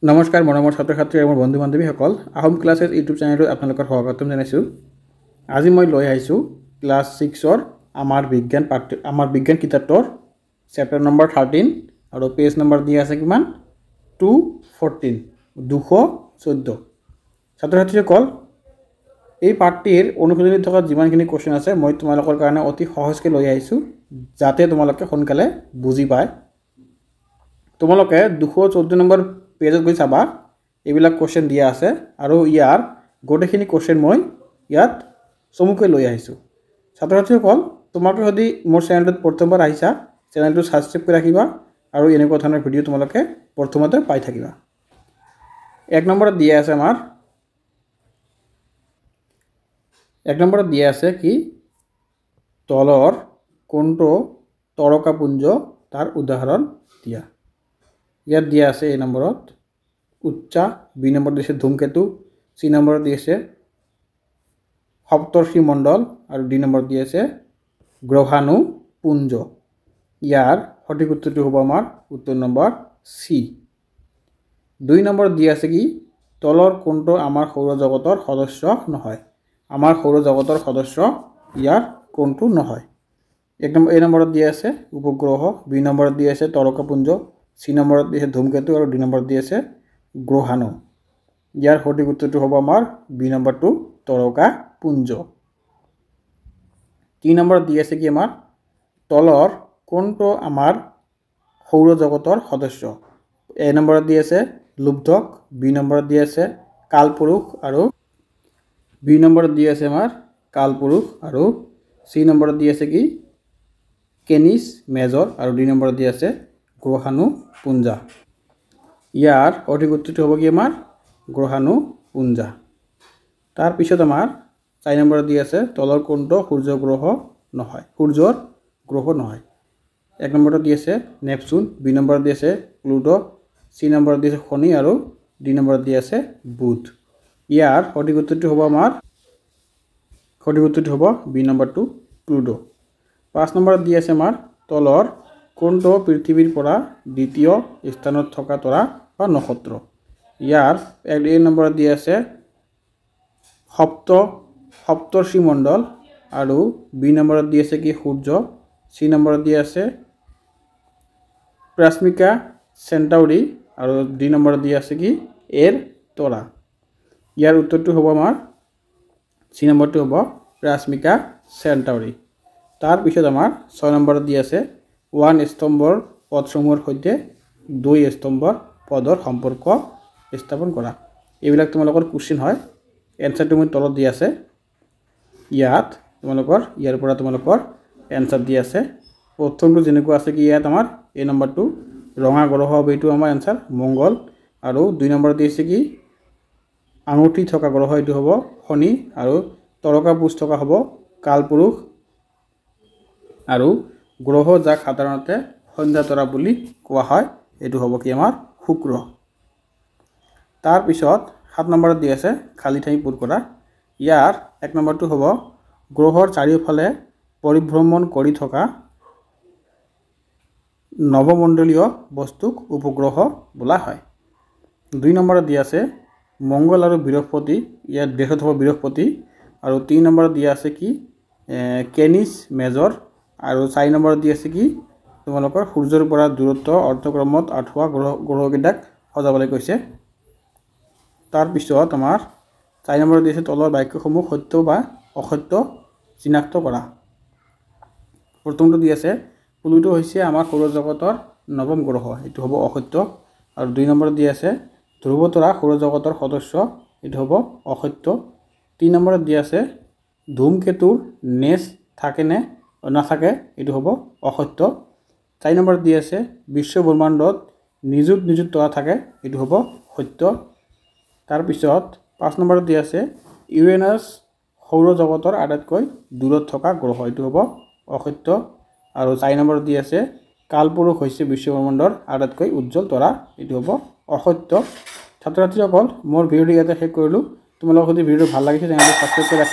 নমস্কাৰ মৰমৰ ছাত্ৰ ছাত্ৰী আৰু মোৰ বন্ধু বান্ধৱীসকল আহোম ক্লাছেছ ইউটিউব চেনেলটোত আপোনালোকৰ স্বাগতম জনাইছোঁ। আজি মই লৈ আহিছোঁ ক্লাছ 6ৰ আমাৰ বিজ্ঞান কিতাপটোৰ চেপ্টাৰ নম্বৰ 13 আৰু পেজ নম্বৰ দিয়া আছে কিমান 214 214। ছাত্ৰ ছাত্ৰীসকল এই পাঠটিৰ অনুশীলনী থকা যিমানখিনি কোৱেশ্চন আছে মই তোমালোকৰ কাৰণে অতি সহজকৈ লৈ আহিছোঁ যাতে তোমালোকে সোনকালে বুজি পায়। তোমালোকে 214 নম্বৰ পেজত গৈ চাবা এইবিলাক কোৱেশ্চন দিয়া আছে আৰু ইয়াৰ গোটেইখিনি কোৱেশ্চন মই ইয়াত চমুকৈ লৈ আহিছোঁ। ছাত্ৰ ছাত্ৰীসকল তোমালোকে যদি মোৰ চেনেলটোত প্ৰথমবাৰ আহিছা চেনেলটো সাবস্ক্ৰাইব কৰি ৰাখিবা আৰু এনেকুৱা ধৰণৰ ভিডিঅ' তোমালোকে প্ৰথমতে পাই থাকিবা। 1 নম্বৰত দিয়া আছে আমাৰ 1 নম্বৰত দিয়া আছে কি তলৰ কোনটো তৰকাপুঞ্জ তাৰ উদাহৰণ দিয়া। ইয়াত দিয়া আছে এই নম্বৰত উচ্চা, বি নম্বৰত দিছে ধূমকেতু, সি নম্বৰত দিছে সপ্তৰ্ষি মণ্ডল আৰু ডি নম্বৰত দি আছে গ্ৰহাণুপুঞ্জ। ইয়াৰ সঠিক উত্তৰটো হ'ব আমাৰ উত্তৰ নম্বৰ সি। 2 নম্বৰত দি আছে কি তলৰ কোনটো আমাৰ সৌৰজগতৰ সদস্য নহয়। আমাৰ সৌৰজগতৰ সদস্য ইয়াৰ কোনটো নহয়। এ নম্বৰত দি আছে উপগ্ৰহ, বি নম্বৰত দি আছে তৰকাপুঞ্জ, সি নম্বৰত দি আছে ধূমকেতু আৰু ডি নম্বৰত দি আছে গ্ৰহাণু। ইয়াৰ সঠিক উত্তৰটো হ'ব আমাৰ বি নম্বৰটো তৰকাপুঞ্জ। 3 নম্বৰত দি আছে কি আমাৰ তলৰ কোনটো আমাৰ সৌৰজগতৰ সদস্য। এ নম্বৰত দি আছে লুব্ধক, বি নম্বৰত দি আছে কালপুৰুষ আৰু বি নম্বৰত দি আছে আমাৰ কালপুৰুষ আৰু সি নম্বৰত দি আছে কি কেনিছ মেজৰ আৰু ডি নম্বৰত দি আছে গ্ৰহাণুপুঞ্জা। ইয়াৰ সঠিক উত্তৰটো হ'ব কি আমাৰ গ্ৰহাণুপুঞ্জা। তাৰপিছত আমাৰ 4 নম্বৰত দি আছে তলৰ কোনটো সূৰ্যৰ গ্ৰহ নহয়। 1 নম্বৰত দি আছে নেপচুন, বি নম্বৰত দি আছে প্লুটো, সি নম্বৰত দি আছে শনি আৰু ডি নম্বৰত দি আছে বুধ। ইয়াৰ সঠিক উত্তৰটো হ'ব বি নম্বৰটো প্লুটো। 5 নম্বৰত দি আছে আমাৰ তলৰ কোনটো পৃথিৱীৰ পৰা দ্বিতীয় স্থানত থকা তৰা বা নক্ষত্ৰ। ইয়াৰ এ নম্বৰত দি আছে সপ্তৰ্ষি মণ্ডল আৰু বি নম্বৰত দি আছে কি সূৰ্য, সি নম্বৰত দি আছে প্ৰাস্মিকা চেণ্টাউৰি আৰু ডি নম্বৰত দি আছে কি এৰ তৰা। ইয়াৰ উত্তৰটো হ'ব আমাৰ চি নম্বৰটো হ'ব প্ৰাস্মিকা চেণ্টাউৰি। তাৰপিছত আমাৰ 6 নম্বৰত দি আছে 1 স্তম্ভৰ পদসমূহৰ সৈতে 2 স্তম্ভৰ পদৰ সম্পৰ্ক স্থাপন কৰা। এইবিলাক তোমালোকৰ কুৱেশ্যন হয়, এনচাৰটো মই তলত দি আছে। ইয়াৰ পৰা তোমালোকৰ এনচাৰ দি আছে। প্ৰথমটো যেনেকুৱা আছে কি ইয়াত আমাৰ এই নম্বৰটো ৰঙা গ্ৰহ হ'ব, এইটো আমাৰ এনচাৰ মংগল আৰু 2 নম্বৰত দি আছে কি আঙুঠি থকা গ্ৰহ এইটো হ'ব শনি আৰু তৰকাপুঞ্জ থকা হ'ব কালপুৰুষ আৰু গ্ৰহ যাক সাধাৰণতে সন্ধ্যা তৰা বুলি কোৱা হয় এইটো হ'ব কি আমাৰ শুক্ৰ। তাৰপিছত 7 নম্বৰত দি আছে খালী ঠাই পূৰ কৰা। ইয়াৰ 1 নম্বৰটো হ'ব গ্ৰহৰ চাৰিওফালে পৰিভ্ৰমণ কৰি থকা নৱমণ্ডলীয় বস্তুক উপগ্ৰহ বোলা হয়। 2 নম্বৰত দি আছে মংগল আৰু বৃহস্পতি, ইয়াত বৃহৎ হ'ব বৃহস্পতি আৰু 3 নম্বৰত দিয়া আছে কি কেনিছ মেজৰ আৰু 4 নম্বৰত দি আছে কি তোমালোকৰ সূৰ্যৰ পৰা দূৰত্ব অৰ্থক্ৰমত আঁঠুৱা গ্ৰহকেইটাক সজাবলৈ কৈছে। তাৰপিছত আমাৰ 4 নম্বৰত দি আছে তলৰ বাক্যসমূহ সত্য বা অসত্য চিনাক্ত কৰা। প্ৰথমটো দি আছে প্লুটো হৈছে আমাৰ সৌৰজগতৰ নৱম গ্ৰহ, এইটো হ'ব অসত্য আৰু 2 নম্বৰত দি আছে ধ্ৰুৱতৰা সৌৰজগতৰ সদস্য, এইটো হ'ব অসত্য। 3 নম্বৰত দি আছে ধূমকেতুৰ নেজ থাকে নে নাথাকে, এইটো হ'ব অসত্য। 4 নম্বৰত দি আছে বিশ্ব ব্ৰহ্মাণ্ডত নিযুত তৰা থাকে, এইটো হ'ব সত্য। তাৰপিছত 5 নম্বৰত দি আছে ইউৰেনাছ সৌৰজগতৰ আটাইতকৈ দূৰত থকা গ্ৰহ, এইটো হ'ব অসত্য আৰু 4 নম্বৰত দি আছে কালপুৰুষ হৈছে বিশ্ব ব্ৰহ্মাণ্ডৰ আটাইতকৈ উজ্জ্বল তৰা, এইটো হ'ব অসত্য। ছাত্ৰ ছাত্ৰীসকল মোৰ ভিডিঅ'টো ইয়াতে শেষ কৰিলোঁ। তোমালোকৰ যদি ভিডিঅ'টো ভাল লাগিছে চেনেলটো সাবস্ক্ৰাইব কৰি ৰাখিবা।